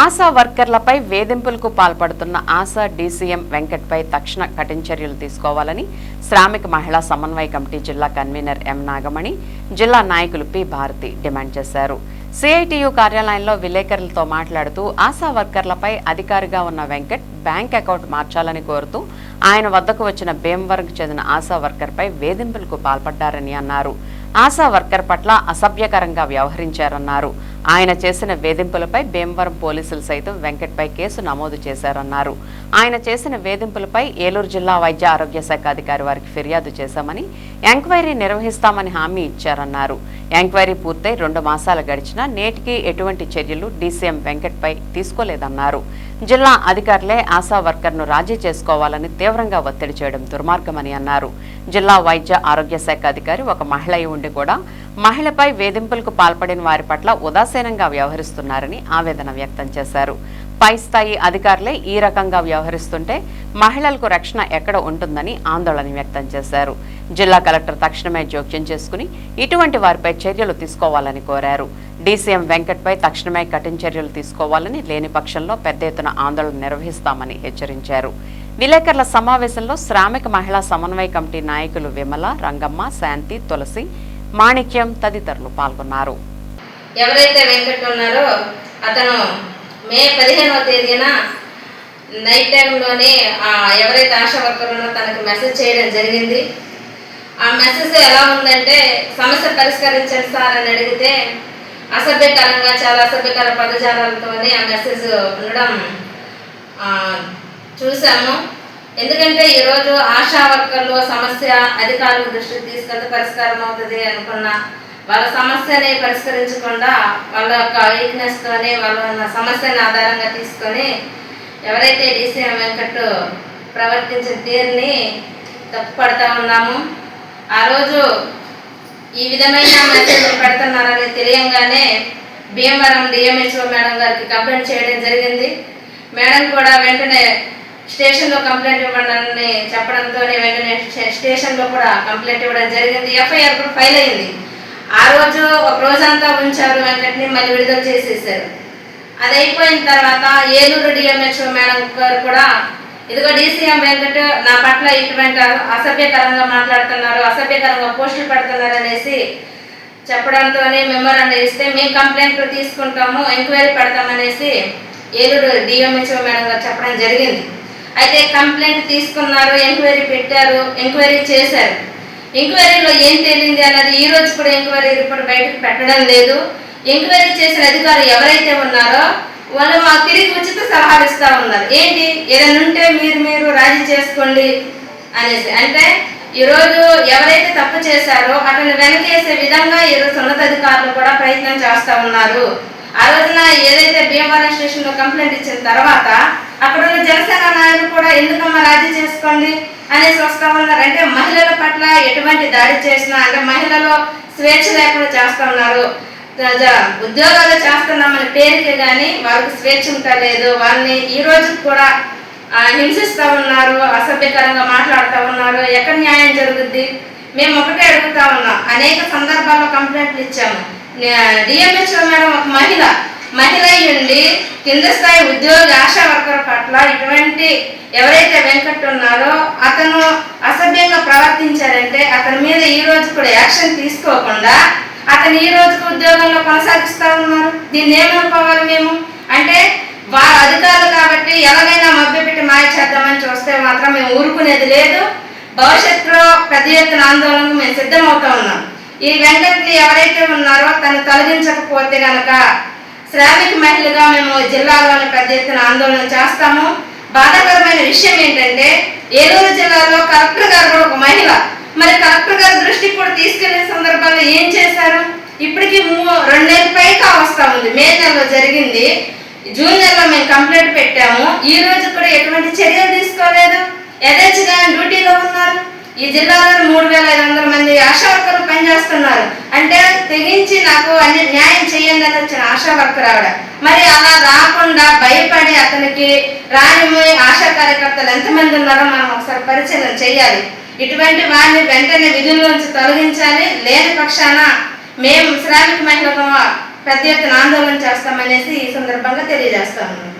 ఆశా వర్కర్లపై వేధింపులకు పాల్పడుతున్న ఆశా డీసీఎం వెంకట్పై తక్షణ కఠిన చర్యలు తీసుకోవాలని శ్రామిక మహిళా సమన్వయ కమిటీ జిల్లా కన్వీనర్ ఎం నాగమణి, జిల్లా నాయకులు పి భారతి డిమాండ్ చేశారు. సిఐటియు కార్యాలయంలో విలేకరులతో మాట్లాడుతూ ఆశా వర్కర్లపై అధికారిగా ఉన్న వెంకట్ బ్యాంక్ అకౌంట్ మార్చాలని కోరుతూ ఆయన వద్దకు వచ్చిన భీమవరంకు చెందిన ఆశా వర్కర్పై వేధింపులకు పాల్పడ్డారని అన్నారు. ఆశా వర్కర్ పట్ల అసభ్యకరంగా వ్యవహరించారన్నారు. ఆయన చేసిన వేధింపులపై భీమవరం పోలీసులు సైతం వెంకట్పై కేసు నమోదు చేశారన్నారు. ఆయన చేసిన వేధింపులపై ఏలూరు జిల్లా వైద్య ఆరోగ్య శాఖ అధికారి వారికి ఫిర్యాదు చేశామని, ఎంక్వైరీ నిర్వహిస్తామని హామీ ఇచ్చారన్నారు. ఎంక్వైరీ పూర్తయి 2 మాసాలు గడిచినా నేటికి ఎటువంటి చర్యలు డీసీఎం వెంకట్పై తీసుకోలేదన్నారు. జిల్లా అధికారులే ఆశా వర్కర్ను రాజీ చేసుకోవాలని తీవ్రంగా ఒత్తిడి చేయడం దుర్మార్గమని అన్నారు. జిల్లా వైద్య ఆరోగ్య శాఖ అధికారి ఒక మహిళ ఉండి కూడా మహిళపై వేధింపులకు పాల్పడిన వారి పట్ల ఉదాసీనంగా వ్యవహరిస్తున్నారని ఆవేదన వ్యక్తం చేశారు. పై స్థాయి అధికారులే ఈ రకంగా వ్యవహరిస్తుంటే మహిళలకు రక్షణ ఎక్కడ ఉంటుందని ఆందోళన వ్యక్తం చేశారు. జిల్లా కలెక్టర్ తక్షణమే జోక్యం చేసుకుని ఇటువంటి వారిపై చర్యలు తీసుకోవాలని కోరారు. డీసీఎం వెంకట్పై తక్షణమే కఠిన చర్యలు తీసుకోవాలని, లేని పక్షంలో పెద్ద ఎత్తున ఆందోళన నిర్వహిస్తామని హెచ్చరించారు. విలేకరుల సమావేశంలో శ్రామిక మహిళా సమన్వయ కమిటీ నాయకులు విమల, రంగమ్మ, శాంతి, తులసి, మాణిక్యం తదితరులు పాల్గొన్నారు. ఎవరైతే వెంకట్ ఉన్నారో అతను మే 15వ తేదీన నైట్ టైంలోనే ఎవరైతే ఆశా వర్కర్ ఉన్నారో తనకు మెసేజ్ చేయడం జరిగింది. ఆ మెసేజ్ ఎలా ఉందంటే, సమస్య పరిష్కరించండి సార్ అని అడిగితే అసభ్యకరంగా, చాలా అసభ్యకర పదజాలాలతోనే ఆ మెసేజ్ ఉండడం చూసాము. ఎందుకంటే ఈరోజు ఆశా వర్కర్లు సమస్య అధికారుల దృష్టికి తీసుకెళ్తే పరిష్కారం అవుతుంది అనుకున్న వాళ్ళ సమస్యని పరిష్కరించకుండా వాళ్ళ యొక్క వీక్నెస్తోనే వాళ్ళ సమస్యని ఆధారంగా తీసుకొని ఎవరైతే డీసీఎం వెంకట్ ప్రవర్తించిన తీరుని తప్పుపడతా ఉన్నాము. ఆ రోజు ఈ విధమైన మెసేజ్ పెడుతున్నారని తెలియంగానే భీమవరం డిఎంహెచ్ఓ మేడం గారికి కంప్లైంట్ చేయడం జరిగింది. మేడం కూడా వెంటనే స్టేషన్లో కంప్లైంట్ ఇవ్వడాన్ని చెప్పడంతోనే వెంటనే స్టేషన్లో కూడా కంప్లైంట్ ఇవ్వడం జరిగింది. ఎఫ్ఐఆర్ కూడా ఫైల్ అయింది. ఆ రోజు ఒక రోజంతా ఉంచారు వెంకట్ని, మళ్ళీ విడుదల చేసేసారు. అది అయిపోయిన తర్వాత ఏలూరు డిఎంహెచ్ఓ మేడం గారు కూడా ఇదిగో డీసీఎం వెంకట్ నా పట్ల ఇటువంటి అసభ్యకరంగా మాట్లాడుతున్నారు, అసభ్యకరంగా పోస్టులు పెడుతున్నారు అనేసి చెప్పడంతోనే మెమోరాండం ఇస్తే మేము కంప్లైంట్ తీసుకుంటాము, ఎంక్వైరీ పెడతామనేసి ఏలూరు డిఎంహెచ్ఓ మేడం గారు చెప్పడం జరిగింది. అయితే కంప్లైంట్ తీసుకున్నారు, ఎంక్వైరీ పెట్టారు, ఎంక్వైరీ చేశారు. ఎంక్వైరీలో ఏం తేలింది అన్నది ఈ రోజు కూడా ఎంక్వైరీ రిపోర్ట్ బయటకు పెట్టడం లేదు. ఎంక్వైరీ చేసిన అధికారులు ఎవరైతే ఉన్నారో వాళ్ళు మాకు తిరిగి ఉచిత సలహాలు ఇస్తూ ఉన్నారు. ఏంటి, ఏదైనా ఉంటే మీరు రాజీ చేసుకోండి అనేసి. అంటే ఈరోజు ఎవరైతే తప్పు చేశారో అతను వెనకేసే విధంగా ఈరోజు ఉన్నతాధికారులు కూడా ప్రయత్నం చేస్తూ ఉన్నారు. ఆ రోజున ఏదైతే భీమవరం స్టేషన్లో కంప్లైంట్ ఇచ్చిన తర్వాత అక్కడ ఉన్న జనసేన నాయకులు కూడా ఎందుకమ్మా రాజీ చేసుకోండి అనేసి వస్తూ ఉన్నారు. అంటే మహిళల పట్ల ఎటువంటి దాడి చేసినా, అంటే మహిళలు స్వేచ్ఛ లేకుండా చేస్తూ ఉన్నారు. ఉద్యోగాలు చేస్తున్నామని పేరుకే కానీ వాళ్ళకి స్వేచ్ఛ లేదు. వాళ్ళని ఈ రోజు కూడా హింసిస్తూ ఉన్నారు, అసభ్యకరంగా మాట్లాడుతూ ఉన్నారు. ఎక్కడ న్యాయం జరుగుద్ది? మేము ఒకటే అడుగుతా ఉన్నాం. అనేక సందర్భాల్లో కంప్లైంట్లు ఇచ్చాము. డిఎంహెచ్ఓ మేడం ఒక మహిళ ఉండి కింద స్థాయి ఉద్యోగి ఆశా వర్కర్ పట్ల ఇటువంటి ఎవరైతే వెంకట్ ఉన్నారో అతను అసభ్యంగా ప్రవర్తించారంటే అతని మీద ఈ రోజు కూడా యాక్షన్ తీసుకోకుండా అతను ఈ రోజుకు ఉద్యోగంలో కొనసాగిస్తూ ఉన్నారు. దీన్ని ఏమనుకోవాలి మేము? అంటే వారు అధికారులు కాబట్టి ఎలాగైనా మభ్యపెట్టి మాయ చేద్దామని చూస్తే మాత్రం మేము ఊరుకునేది లేదు. భవిష్యత్తులో పెద్ద ఎత్తున ఆందోళనకు మేము సిద్ధమవుతా ఉన్నాం. ఈ వెంకట్ని ఎవరైతే ఉన్నారో తను తొలగించకపోతే కనుక శ్రామిక మహిళగా మేము జిల్లాలోని పెద్ద ఎత్తున ఆందోళన చేస్తాము. బాధాకరమైన విషయం ఏంటంటే ఏలూరు జిల్లాలో కలెక్టర్ గారు కూడా ఒక మహిళ, మరి కలెక్టర్ గారి దృష్టికి కూడా తీసుకెళ్లే సందర్భాల్లో ఏం చేశారు? ఇప్పటికి 2 నెలల పైగా వస్తా ఉంది. మే నెలలో జరిగింది, జూన్ నెలలో మేము కంప్లైంట్ పెట్టాము. ఈ రోజు కూడా ఎటువంటి చర్యలు తీసుకోలేదు. యథేచ్ఛగా డ్యూటీలో ఉన్నారు. ఈ జిల్లాలో 3500 మంది ఆశా వర్కర్లు పనిచేస్తున్నారు. అంటే తెగించి నాకు అన్ని న్యాయం చేయండి అని వచ్చిన ఆశా వర్కర్ ఆవిడ. మరి అలా రాకుండా భయపడి అతనికి రాని ఆశా కార్యకర్తలు ఎంతమంది ఉన్నారో మనం ఒకసారి పరిశీలన చేయాలి. ఇటువంటి వారిని వెంటనే విధుల్లోంచి తొలగించాలి. లేని పక్షాన మేము శ్రామిక మహిళగా పెద్ద ఎత్తున ఆందోళన చేస్తామనేసి ఈ సందర్భంగా తెలియజేస్తాము.